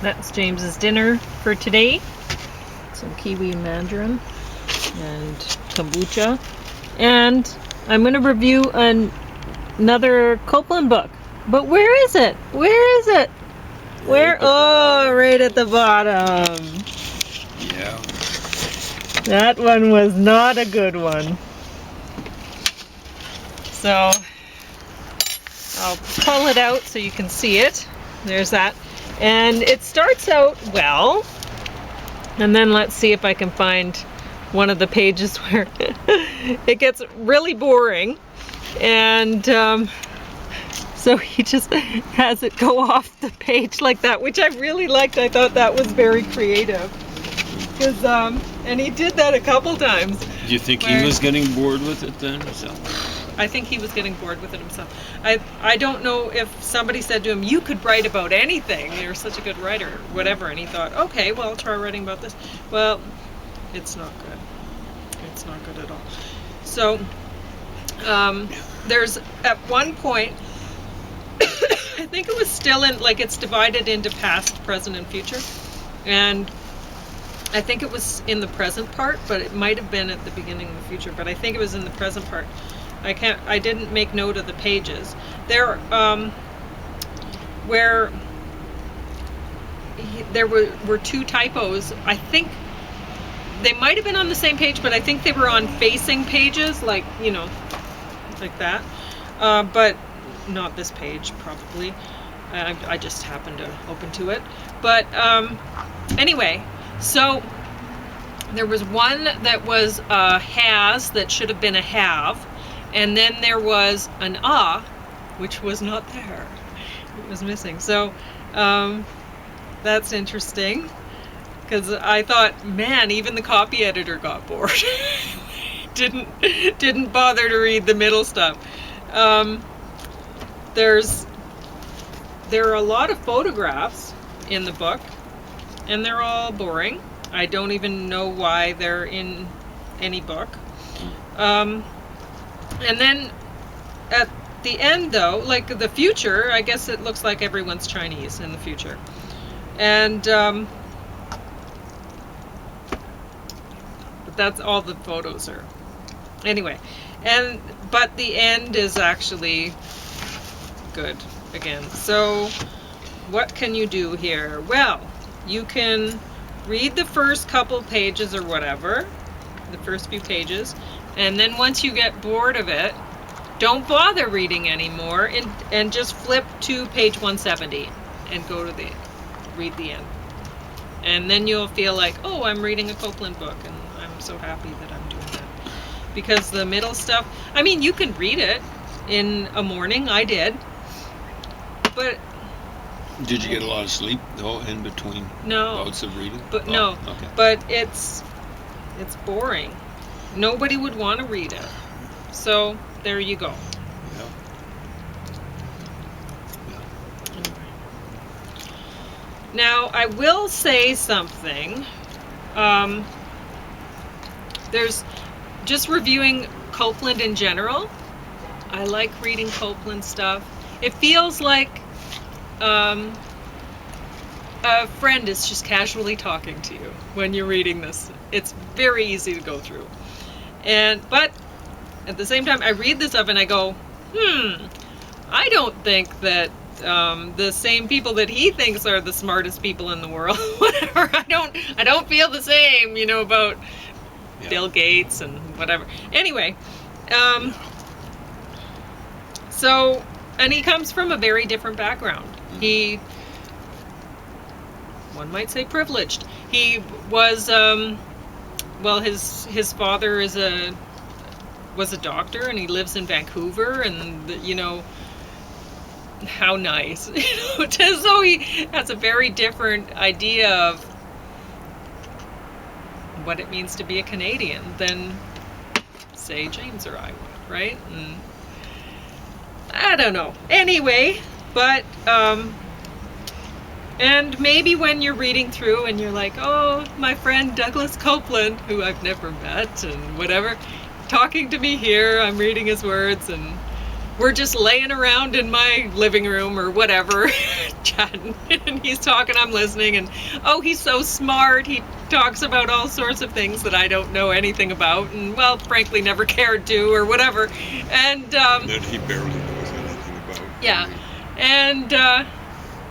That's James's dinner for today. Some kiwi and mandarin and kombucha. And I'm going to review another Coupland book. But where is it? Where is it? Where? Oh, right at the bottom. Yeah. That one was not a good one. So I'll pull it out so you can see it. There's that. And it starts out well. And then let's see if I can find one of the pages where it gets really boring. And so he just has it go off the page like that, which I really liked. I thought that was very creative. And he did that a couple times. Do you think he was getting bored with it then? I think he was getting bored with it himself. I don't know if somebody said to him, you could write about anything. You're such a good writer, or whatever. And he thought, okay, well, I'll try writing about this. Well, it's not good. It's not good at all. So there's at one point, I think it was still in, like, it's divided into past, present, and future. And I think it was in the present part, but it might have been at the beginning of the future. But I think it was in the present part. I didn't make note of the pages. There, where there were two typos. I think they might have been on the same page, but I think they were on facing pages, like, you know, like that. But not this page, probably. I just happened to open to it. But anyway, so there was one that was a has that should have been a have. And then there was an which was not there. It was missing. So that's interesting, because I thought, man, even the copy editor got bored. didn't bother to read the middle stuff. There are a lot of photographs in the book, and they're all boring. I don't even know why they're in any book. And then at the end, though, like the future, I guess it looks like everyone's Chinese in the future. And but that's all the photos are. Anyway, but the end is actually good again. So what can you do here? Well, you can read the first couple pages or whatever, the first few pages. And then once you get bored of it, don't bother reading anymore and just flip to page 170 and go to read the end. And then you'll feel like, oh, I'm reading a Coupland book, and I'm so happy that I'm doing that. Because the middle stuff, I mean, you can read it in a morning. I did. But did you get a lot of sleep though in between bouts of reading? But no. Okay. But it's boring. Nobody would want to read it. So there you go. Yeah. Now I will say something. There's just reviewing Coupland in general. I like reading Coupland stuff. It feels like a friend is just casually talking to you when you're reading this. It's very easy to go through. But at the same time, I read this up and I go, I don't think that the same people that he thinks are the smartest people in the world, whatever. I don't feel the same, you know, about Bill Gates and whatever. Anyway, so, and he comes from a very different background. One might say privileged. He was, well, his father was a doctor, and he lives in Vancouver, and you know, how nice, you know. So he has a very different idea of what it means to be a Canadian than, say, James or I would, right? And I don't know. Anyway, but and maybe when you're reading through and you're like, oh, my friend Douglas Coupland, who I've never met and whatever, talking to me here, I'm reading his words, and we're just laying around in my living room or whatever, chatting, and he's talking, I'm listening, and oh, he's so smart. He talks about all sorts of things that I don't know anything about, and well, frankly, never cared to or whatever. And that he barely knows anything about. Yeah, and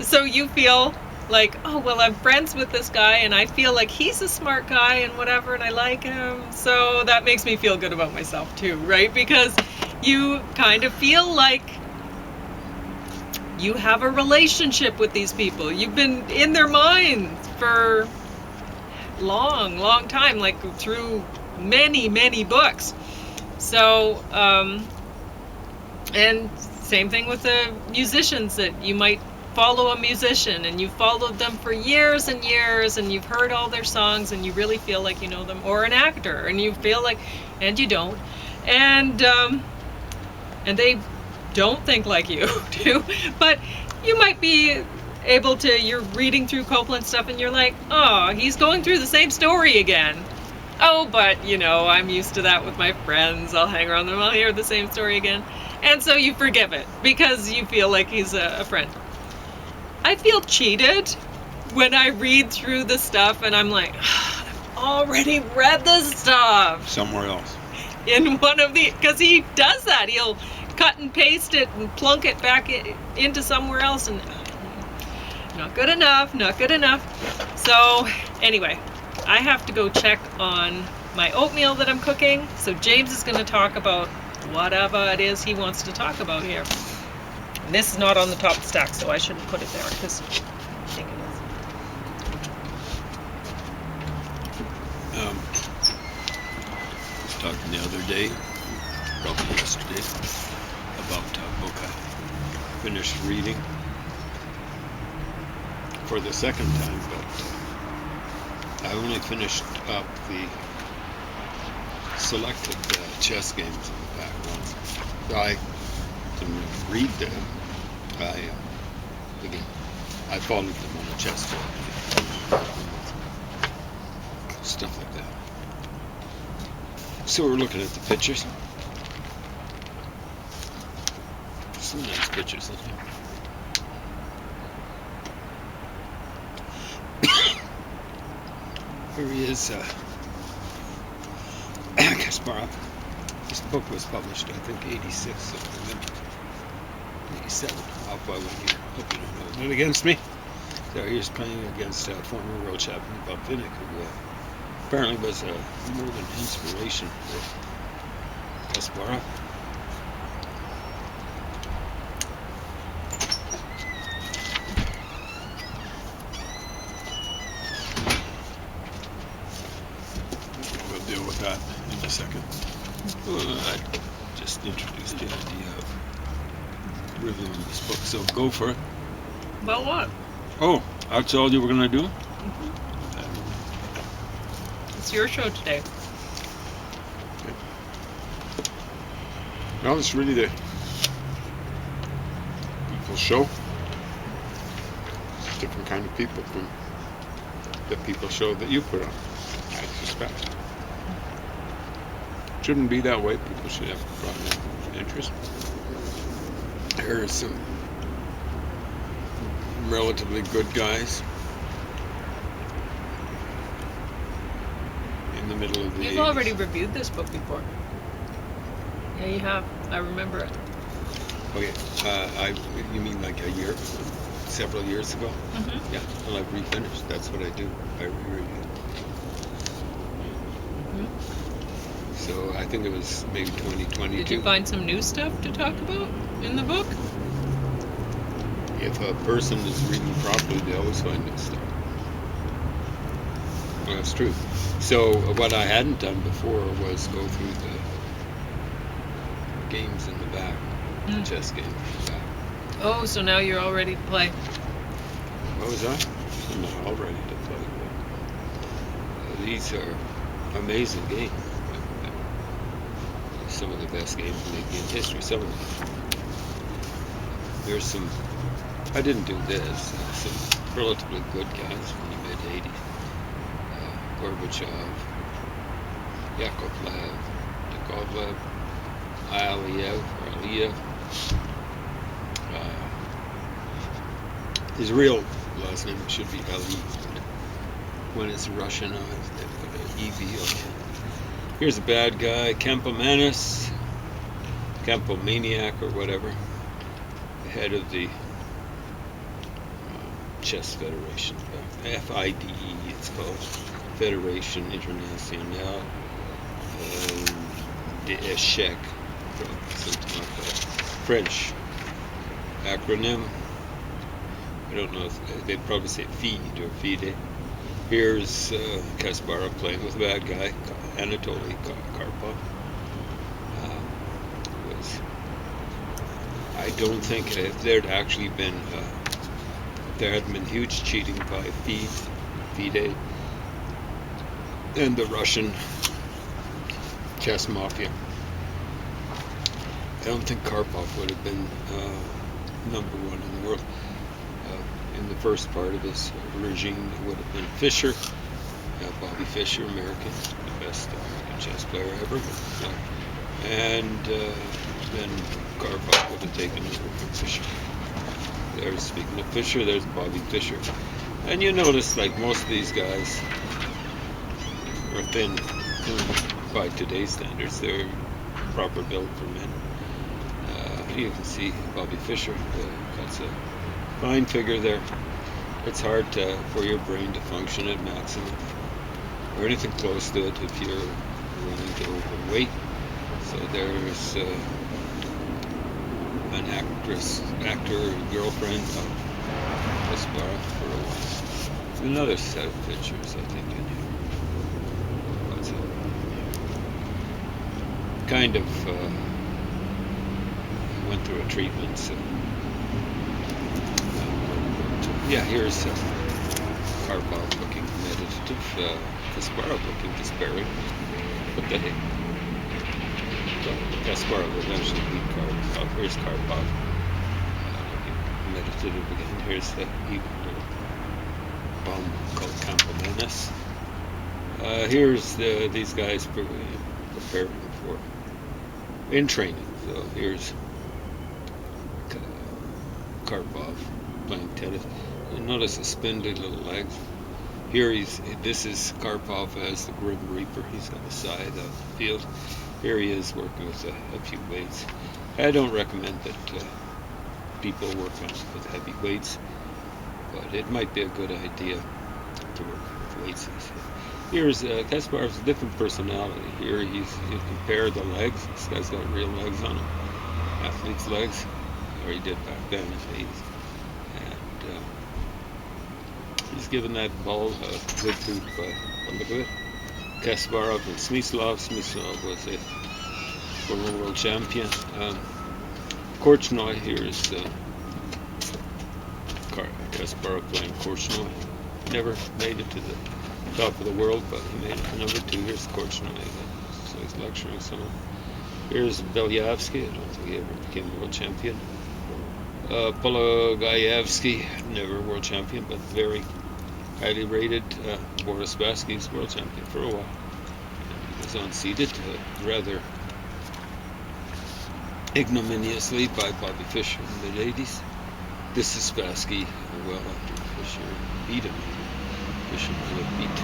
so you feel like, oh, well, I'm friends with this guy, and I feel like he's a smart guy and whatever, and I like him. So that makes me feel good about myself too, right? Because you kind of feel like you have a relationship with these people. You've been in their minds for long time, like through many books. So, and same thing with the musicians, that you might follow a musician and you've followed them for years and years and you've heard all their songs and you really feel like you know them, or an actor and you feel like, and you don't, and they don't think like you do, but you might be able to, you're reading through Coupland stuff and you're like, oh, he's going through the same story again. Oh, but I'm used to that with my friends. I'll hang around them, I'll hear the same story again. And so you forgive it because you feel like he's a friend. I feel cheated when I read through the stuff and I'm like, I've already read this stuff. Somewhere else. In one of the, because he does that. He'll cut and paste it and plunk it back into somewhere else, and not good enough. So anyway, I have to go check on my oatmeal that I'm cooking. So James is going to talk about whatever it is he wants to talk about here. And this is not on the top stack, so I shouldn't put it there because I think it I was talking the other day, probably yesterday, about a book I finished reading for the second time, but I only finished up the selected chess games in the back ones. I didn't read them. I followed them on the chessboard. Stuff like that. So we're looking at the pictures. Some nice pictures in here. Here he is, Kasparov. This book was published, I think, 86, so 87. Off by 1 year. Hope you don't hold it against me. So he's playing against former world champion Bob Vinnick, who apparently was more than inspiration for Kasparov. We'll deal with that in a second. I just introduced the idea of reviewing this book, so go for it. About what? Oh, that's all you were going to do? Mm-hmm. It's your show today. Okay. Well, it's really the people's show. It's a different kind of people from the people show that you put on, I suspect. Shouldn't be that way. People should have broad interest. Here are some relatively good guys in the middle of the 80s. You've already reviewed this book before. Yeah, you have. I remember it. Okay, you mean like several years ago? Mm-hmm. Yeah, well, I've refinished. That's what I do. I reread it. Mm-hmm. So I think it was maybe 2022. Did you find some new stuff to talk about in the book? If a person is reading properly, they always find new stuff. Well, that's true. So what I hadn't done before was go through the games in the back, the chess games in the back. Oh, so now you're all ready to play. What was that? I'm not all ready to play. But these are amazing games. Some of the best games maybe in history. Some of them. There's some. I didn't do this. Some relatively good guys from the mid-80s. Gorbachev, Yakovlev, Aliyev, His real last name should be Ali. When it's Russian, they put an EV on it. Here's a bad guy, Campomanius, Campomaniac or whatever, the head of the Chess Federation, FIDE it's called, Fédération Internationale d'Échecs, something like that. French acronym. I don't know if they'd probably say FIDE or FIDE. Here's Kasparov playing with a bad guy, Anatoly Karpov. I don't think if there'd actually been, there had been huge cheating by FIDE and the Russian chess mafia. I don't think Karpov would have been number one in the world. In the first part of his regime, it would have been Fischer, Bobby Fischer, American, the best American chess player ever. And then Karpov would have taken over from Fischer. There's, speaking of Fischer, there's Bobby Fischer. And you notice, like most of these guys are thin by today's standards. They're proper build for men. You can see Bobby Fischer, that's a fine figure there. It's hard for your brain to function at maximum or anything close to it if you're running to overweight. So there's an actor girlfriend of Kasparov for a while. Another set of pictures, I think, in here. What's it? Kind of went through a treatment, so. Yeah, here's Karpov looking meditative, Kasparov looking despairing. What the heck? Kasparov eventually beat Karpov. Here's Karpov looking meditative again. Here's the evil little bum called Campomanius. Here's these guys preparing for in training. So here's Karpov playing tennis. You notice the spindly little legs. Here this is Karpov as the Grim Reaper. He's on the side of the field. Here he is working with a few weights. I don't recommend that people work with heavy weights, but it might be a good idea to work with weights. Here's Kasparov's different personality. Here you compare the legs. This guy's got real legs on him, athlete's legs, or he did back then at least. He's given that ball a good boot by the look of it. Kasparov and Smyslov. Smyslov was a former world champion. Korchnoi, here's Kasparov playing Korchnoi. Never made it to the top of the world, but he made it to number 2. Here's Korchnoi, so he's lecturing someone. Here's Belyavsky. I don't think he ever became a world champion. Pologayevsky, never world champion, but very highly rated. Boris Spassky's world champion for a while. He was unseated rather ignominiously by Bobby Fischer in the mid-80s. This is Spassky, well after Fischer beat him. Fischer might have beat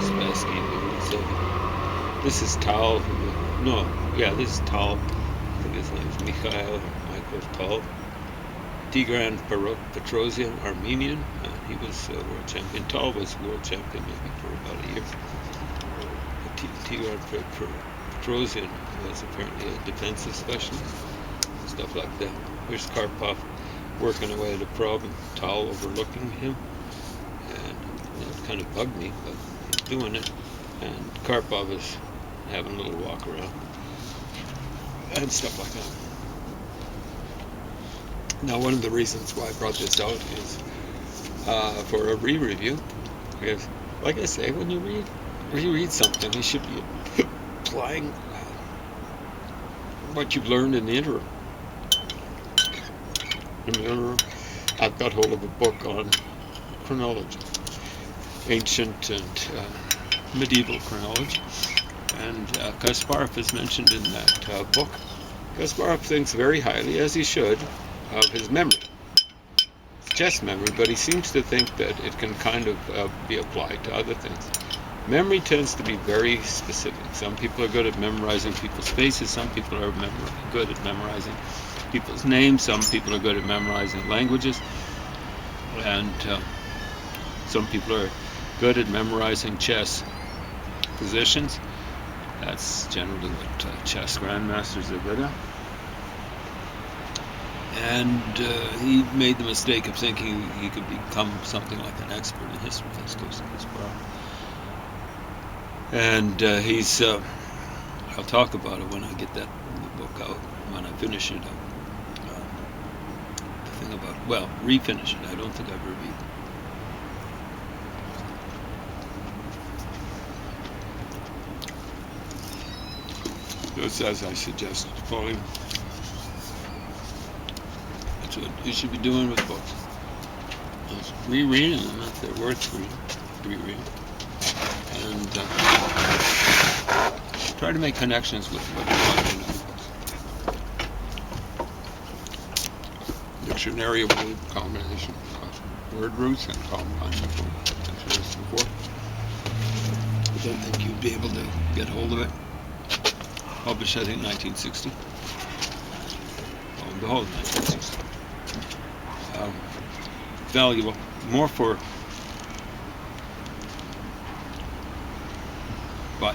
Spassky in the 87. This is Tal. This is Tal. I think his name is Mikhail Tal. Tigran Petrosian, Armenian. He was world champion. Tal was world champion maybe for about a year. Tigran Petrosian was apparently a defensive specialist. Stuff like that. Here's Karpov working away at a problem. Tal overlooking him. And it kind of bugged me, but he's doing it. And Karpov is having a little walk around. And stuff like that. Now, one of the reasons why I brought this out is for a re-review. Because, like I say, when you reread something, you should be applying what you've learned in the interim. In the interim, I've got hold of a book on chronology, ancient and medieval chronology, and Kasparov is mentioned in that book. Kasparov thinks very highly, as he should, of his memory, his chess memory, but he seems to think that it can kind of be applied to other things. Memory tends to be very specific. Some people are good at memorizing people's faces. Some people are good at memorizing people's names. Some people are good at memorizing languages. And some people are good at memorizing chess positions. That's generally what chess grandmasters are good at. And he made the mistake of thinking he could become something like an expert in history. That's Kasparov. And he's, I'll talk about it when I get that book out, when I finish it. The thing about, well, refinish it. I don't think I've reviewed it. Just as I suggested, Pauline. That's what you should be doing with books. Just rereading them if they're worth rereading. And try to make connections with what you want in the books. Dictionary of word combination, word roots and combination. Interesting before. I don't think you'd be able to get hold of it. Published, I think, 1960. Lo and behold, 1960. Valuable, more for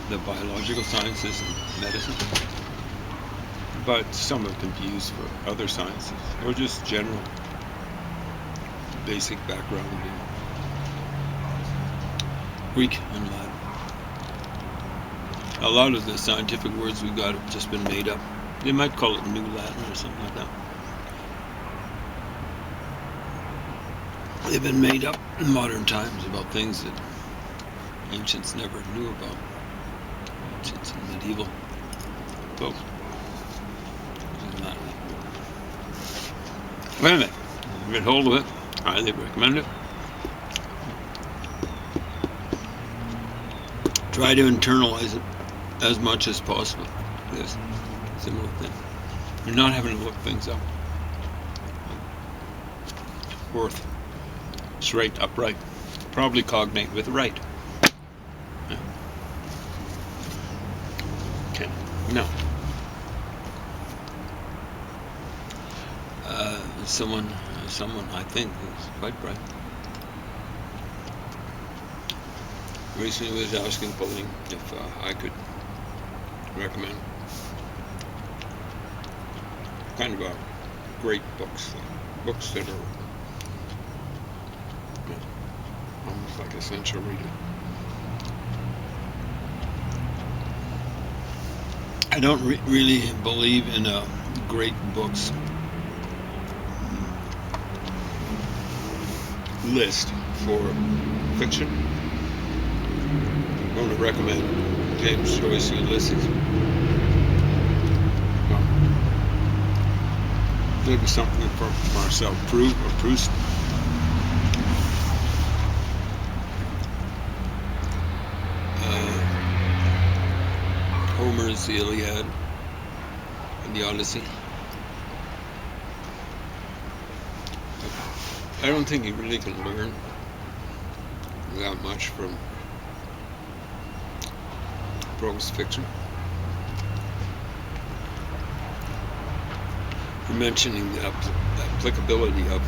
the biological sciences and medicine, but some of it can be used for other sciences or just general basic background in Greek and Latin. A lot of the scientific words we got have just been made up. They might call it New Latin or something like that. They've been made up in modern times about things that ancients never knew about. Ancients and medieval folks. Anyway, get hold of it. Highly recommend it. Try to internalize it as much as possible. Yes, similar thing. You're not having to look things up. Worth. Straight, upright. Probably cognate with right. Yeah. Okay. No. Someone I think is quite bright. Recently was asking Pauline if I could recommend kind of great books that are almost like essential reading. I don't really believe in great books list for fiction. I want to recommend James Joyce Ulysses. Maybe something from Marcel Proust. Homer's The Iliad and the Odyssey. I don't think you really can learn that much from prose fiction. You're mentioning the applicability of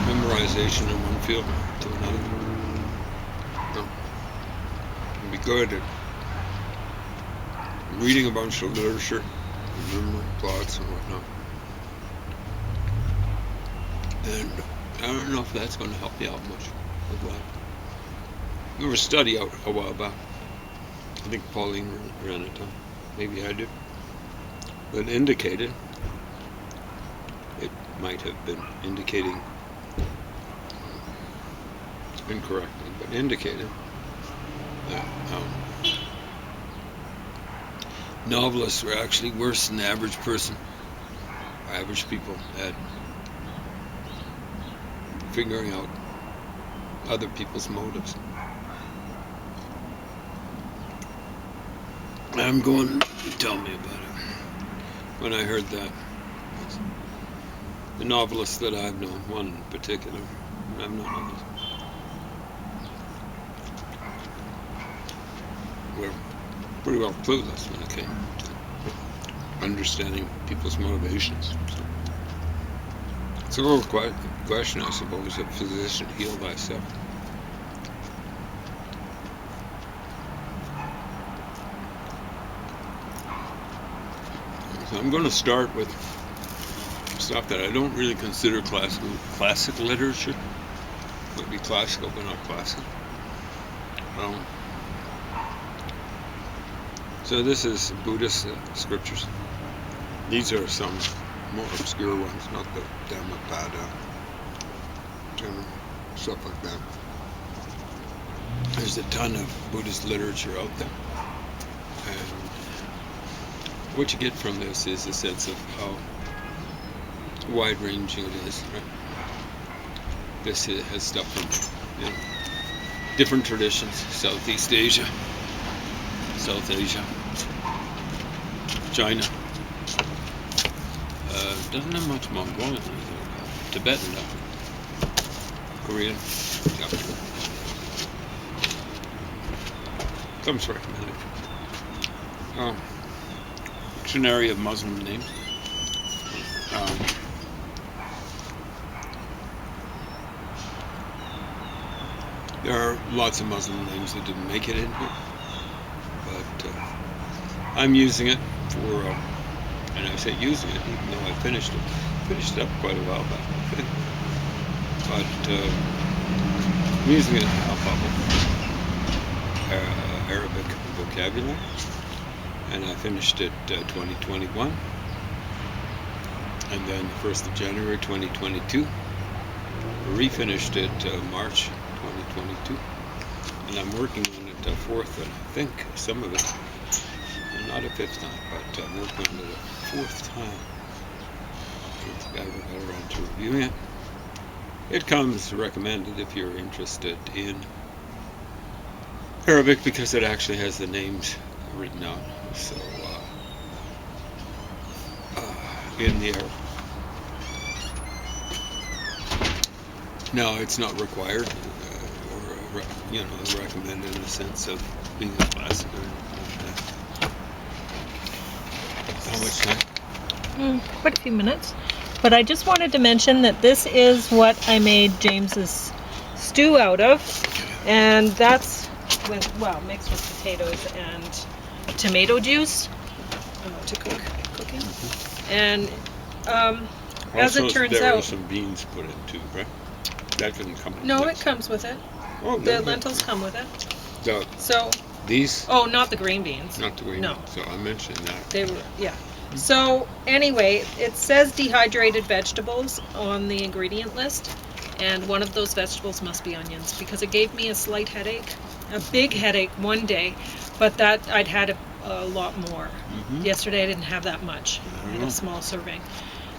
memorization in one field to another. You can be good at reading a bunch of literature, remembering plots and whatnot. And I don't know if that's going to help you out much with that. There was a study out a while back. I think Pauline ran it down. Maybe I did. That indicated, it might have been indicating incorrectly, but indicated that novelists were actually worse than the average person, average people, at figuring out other people's motives. I'm going, tell me about it. When I heard that, the novelists that I've known, one in particular, I've known others, were pretty well clueless when it came to understanding people's motivations. So it's a little question, I suppose, of physician, heal thyself. So I'm going to start with stuff that I don't really consider classic literature. It would be classical, but not classic. So this is Buddhist scriptures. These are some more obscure ones, not the Dhammapada and stuff like that. There's a ton of Buddhist literature out there. And what you get from this is a sense of how wide-ranging it is. Right? This has stuff from different traditions: Southeast Asia, South Asia, China. Doesn't have much Mongolian, Tibetan, Korean. Yeah. Comes recommended. Dictionary of Muslim names. There are lots of Muslim names that didn't make it in here, but I'm using it for, and I say using it even though I finished it up quite a while back, I think. But I'm using it to help out with Arabic vocabulary, and I finished it 2021, and then the 1st of January 2022, refinished it March 2022, and I'm working on it a fourth, and I think some of it, not a fifth time, but I'm working on it a fourth time. I got around to reviewing it. It comes recommended if you're interested in Arabic, because it actually has the names written out. So in the Arabic. No, it's not required, or recommended in the sense of being a classic or anything like that. How much time? Quite a few minutes. But I just wanted to mention that this is what I made James's stew out of, and that's mixed with potatoes and tomato juice to cooking. And as it turns there out, are some beans put in too, right? That didn't come in. No, it comes with it. Oh, the lentils come with it. So these? Oh, not the green beans. Not the green beans. So I mentioned that. They were, yeah. So anyway, it says dehydrated vegetables on the ingredient list, and one of those vegetables must be onions, because it gave me a slight headache, a big headache one day, but that I'd had a lot more. Yesterday I didn't have that much. I had a small serving,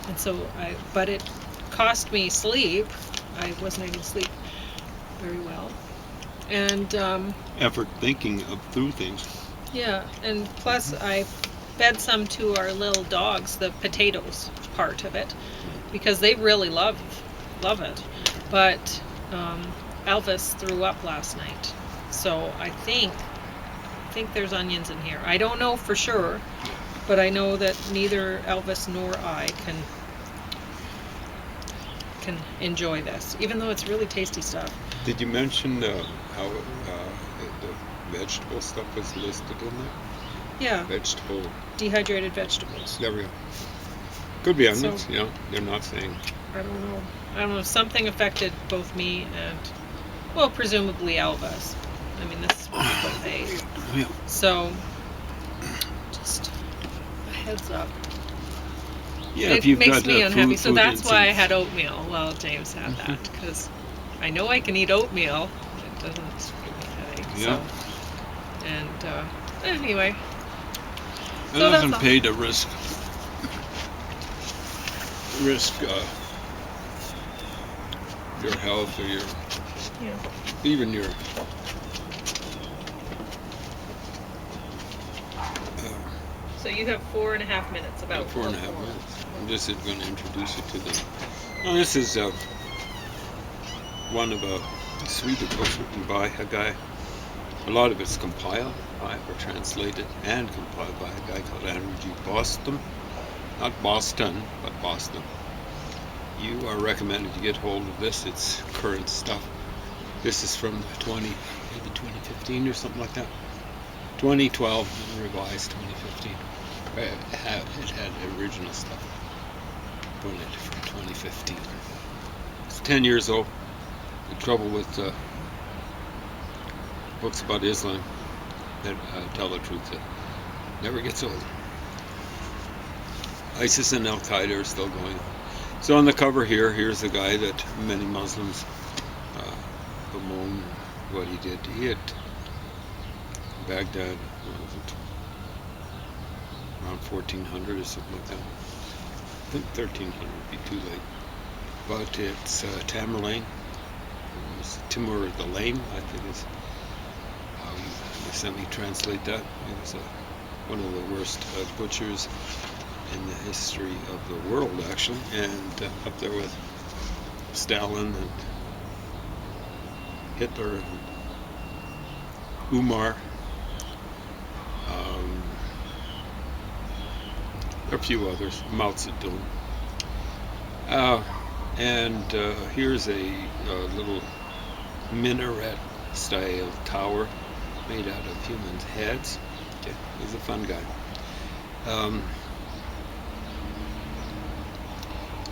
and so but it cost me sleep. I wasn't able to sleep very well, and effort thinking through things. Yeah, and plus I fed some to our little dogs, the potatoes part of it, because they really love it. But Elvis threw up last night, so I think there's onions in here. I don't know for sure, but I know that neither Elvis nor I can enjoy this, even though it's really tasty stuff. Did you mention how the vegetable stuff was listed in there? Yeah. Dehydrated vegetables. There we go. Could be onions, they're not saying. I don't know. Something affected both me and, well, presumably Elvis. I mean, this is what people ate. Yeah. So, just a heads up. Yeah, it if you've makes got me unhappy. So that's why I instinct. had oatmeal while James had that, because I know I can eat oatmeal. It doesn't give me a headache. Yeah. So, and anyway. It doesn't pay to risk your health or even your you have 4.5 minutes about 4.5 minutes. I'm just going to introduce you to them. Now, this is one of a suite of books written by a guy. A lot of it's compiled by or translated and compiled by a guy called Andrew G. Boston. Not Boston, but Boston. You are recommended to get hold of this. It's current stuff. This is from maybe 2015 or something like that. 2012, revised 2015. It had original stuff on it from 2015. It's 10 years old. The trouble with books about Islam that tell the truth, that never gets old. ISIS and Al Qaeda are still going. So on the cover here's a guy that many Muslims bemoan what he did. He hit Baghdad, around 1400 or something like that. I think 1300 would be too late. But it's Tamerlane. It was Timur the Lame, I think is how you semi-translate that. He was one of the worst butchers in the history of the world, actually, and up there with Stalin and Hitler and Umar. A few others, Mao Zedong. And here's a little minaret-style tower made out of human heads. Okay, he's a fun guy.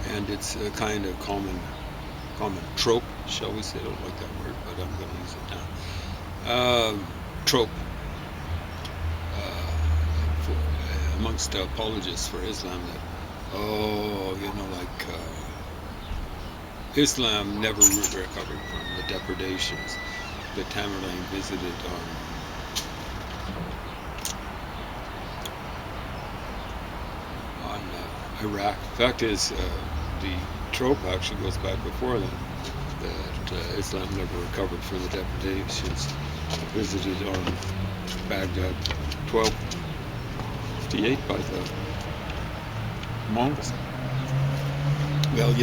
And it's a kind of common trope, shall we say? I don't like that word, but I'm going to use it now. Trope amongst apologists for Islam that, Islam never recovered from the depredations that Tamerlane visited on Iraq. Fact is, the trope actually goes back before then, that Islam never recovered from the depredations visited on Baghdad 1258 by the Mongols. Well,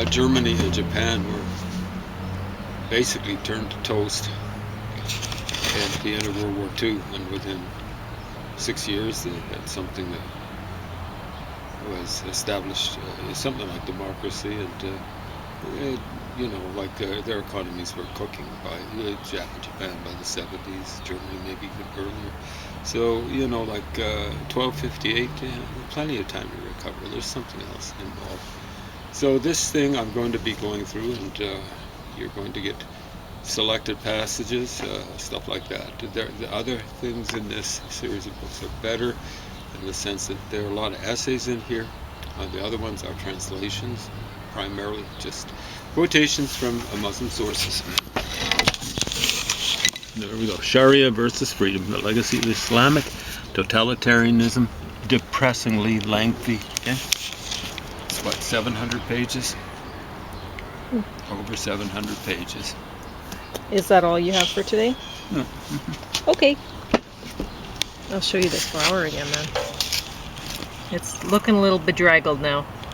Germany and Japan were basically turned to toast at the end of World War II, and within 6 years they had something that was established, something like democracy, and their economies were cooking by Japan by the 70s, Germany maybe even earlier. So 1258, plenty of time to recover. There's something else involved. So this thing I'm going to be going through, and you're going to get selected passages, stuff like that. The other things in this series of books are better in the sense that there are a lot of essays in here. The other ones are translations, primarily just quotations from Muslim sources. There we go. Sharia versus freedom, the legacy of Islamic totalitarianism, depressingly lengthy. Okay? It's what, 700 pages? Over 700 pages. Is that all you have for today? No. Okay. I'll show you this flower again then. It's looking a little bedraggled now.